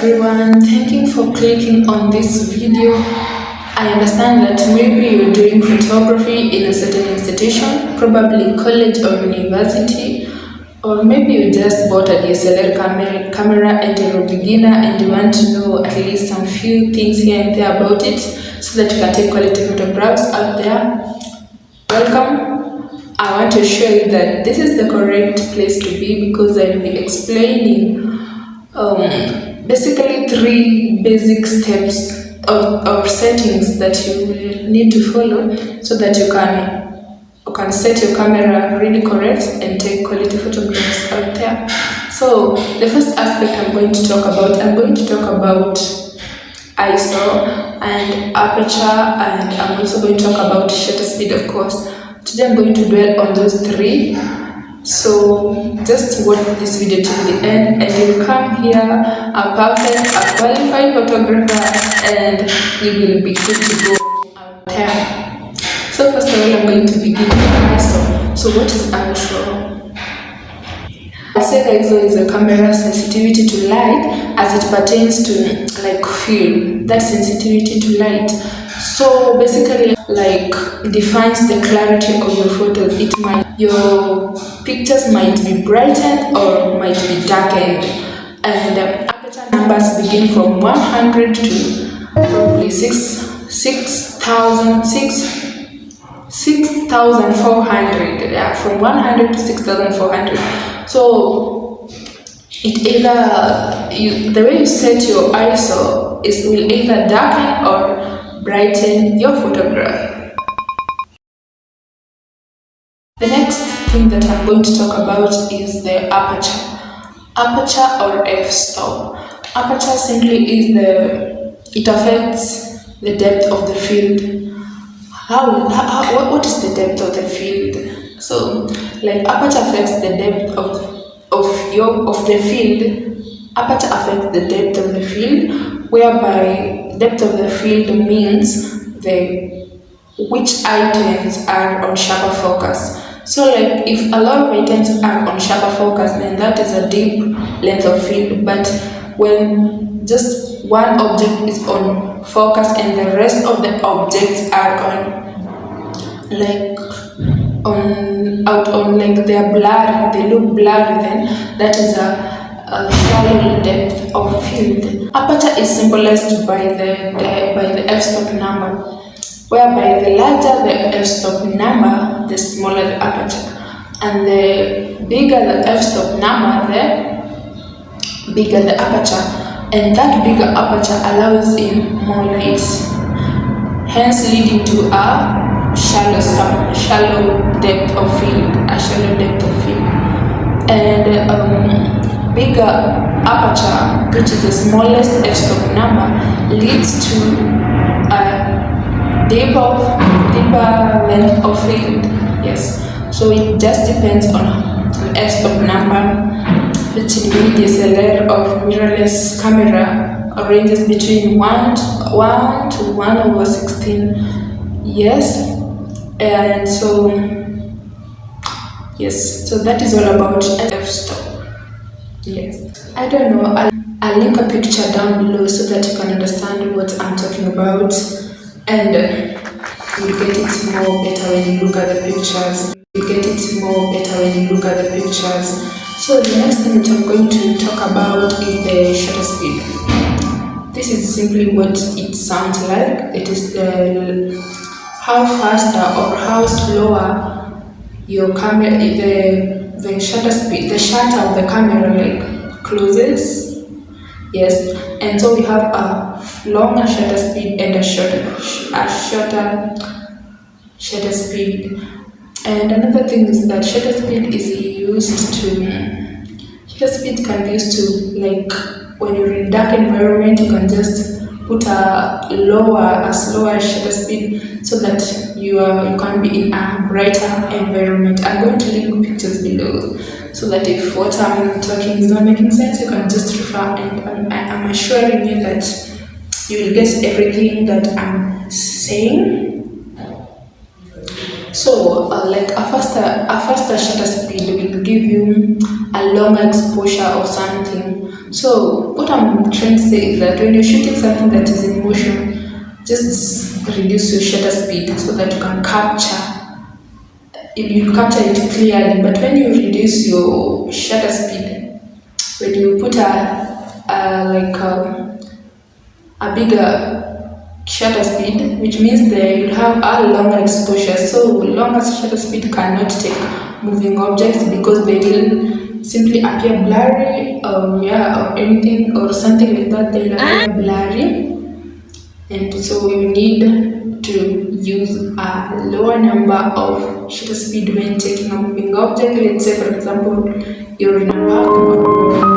everyone, thank you for clicking on this video. I understand that maybe you're doing photography in a certain institution, probably college or university, or maybe you just bought a DSLR camera and you're a beginner and you want to know at least some few things here and there about it so that you can take quality photographs out there. Welcome. I want to show you that this is the correct place to be because I'll be explaining basically 3 basic steps or settings that you will need to follow so that you can set your camera really correct and take quality photographs out there. So the first aspect I'm going to talk about ISO and aperture, and I'm also going to talk about shutter speed, of course. Today I'm going to dwell on those 3. So just watch this video till the end and you'll come here a qualified photographer and you will be good to go out there. So first of all, I'm going to begin with ISO. So what is ISO? I said ISO is a camera sensitivity to light as it pertains to film, that sensitivity to light. So basically defines the clarity of your photos. Your pictures might be brightened or might be darkened, and aperture numbers begin from 100 to probably 6,400. Yeah, from 100 to 6,400. So the way you set your ISO will either darken or brighten your photograph. The next thing that I'm going to talk about is the aperture. Aperture or f-stop. Aperture simply is it affects the depth of the field. What is the depth of the field? So aperture affects the depth of the field. Aperture affects the depth of the field, whereby depth of the field means which items are on sharper focus. So if a lot of items are on sharper focus, then that is a deep length of field. But when just one object is on focus and the rest of the objects are they are blurry, they look blurry, then that is a shallow depth of field. Aperture is symbolized by the f-stop number, whereby the larger the f-stop number, the smaller the aperture, and the bigger the f-stop number, the bigger the aperture, and that bigger aperture allows in more light, hence leading to a shallow depth of field, and bigger aperture, which is the smallest f-stop number, leads to a deeper length of field. Yes, so it just depends on the f-stop number, which in DSLR or mirrorless camera ranges between 1 to 1/16. Yes, and so that is all about f-stop. Yes, I don't know, I'll link a picture down below so that you can understand what I'm talking about, and you'll get it more better when you look at the pictures. So the next thing that I'm going to talk about is the shutter speed. This is simply what it sounds like. It is how faster or how slower your camera, the shutter speed, the shutter of the camera closes. Yes, and so we have a longer shutter speed and a shorter shutter speed. And another thing is that shutter speed can be used to when you're in dark environment, you can just put a slower shutter speed so that you can be in a brighter environment. I'm going to link pictures below so that if what I'm talking is not making sense, you can just refer, and I'm assuring you that you will get everything that I'm saying. So a faster shutter speed will give you a longer exposure of something. So what I'm trying to say is that when you're shooting something that is in motion, just reduce your shutter speed so that you can capture it clearly. But when you reduce your shutter speed, when you put a bigger shutter speed, which means that you'll have a longer exposure. So longer shutter speed cannot take moving objects because they will simply appear blurry, or anything or something like that. They'll appear blurry, and so you need to use a lower number of shutter speed when taking a moving object. Let's say, for example, you're in a park or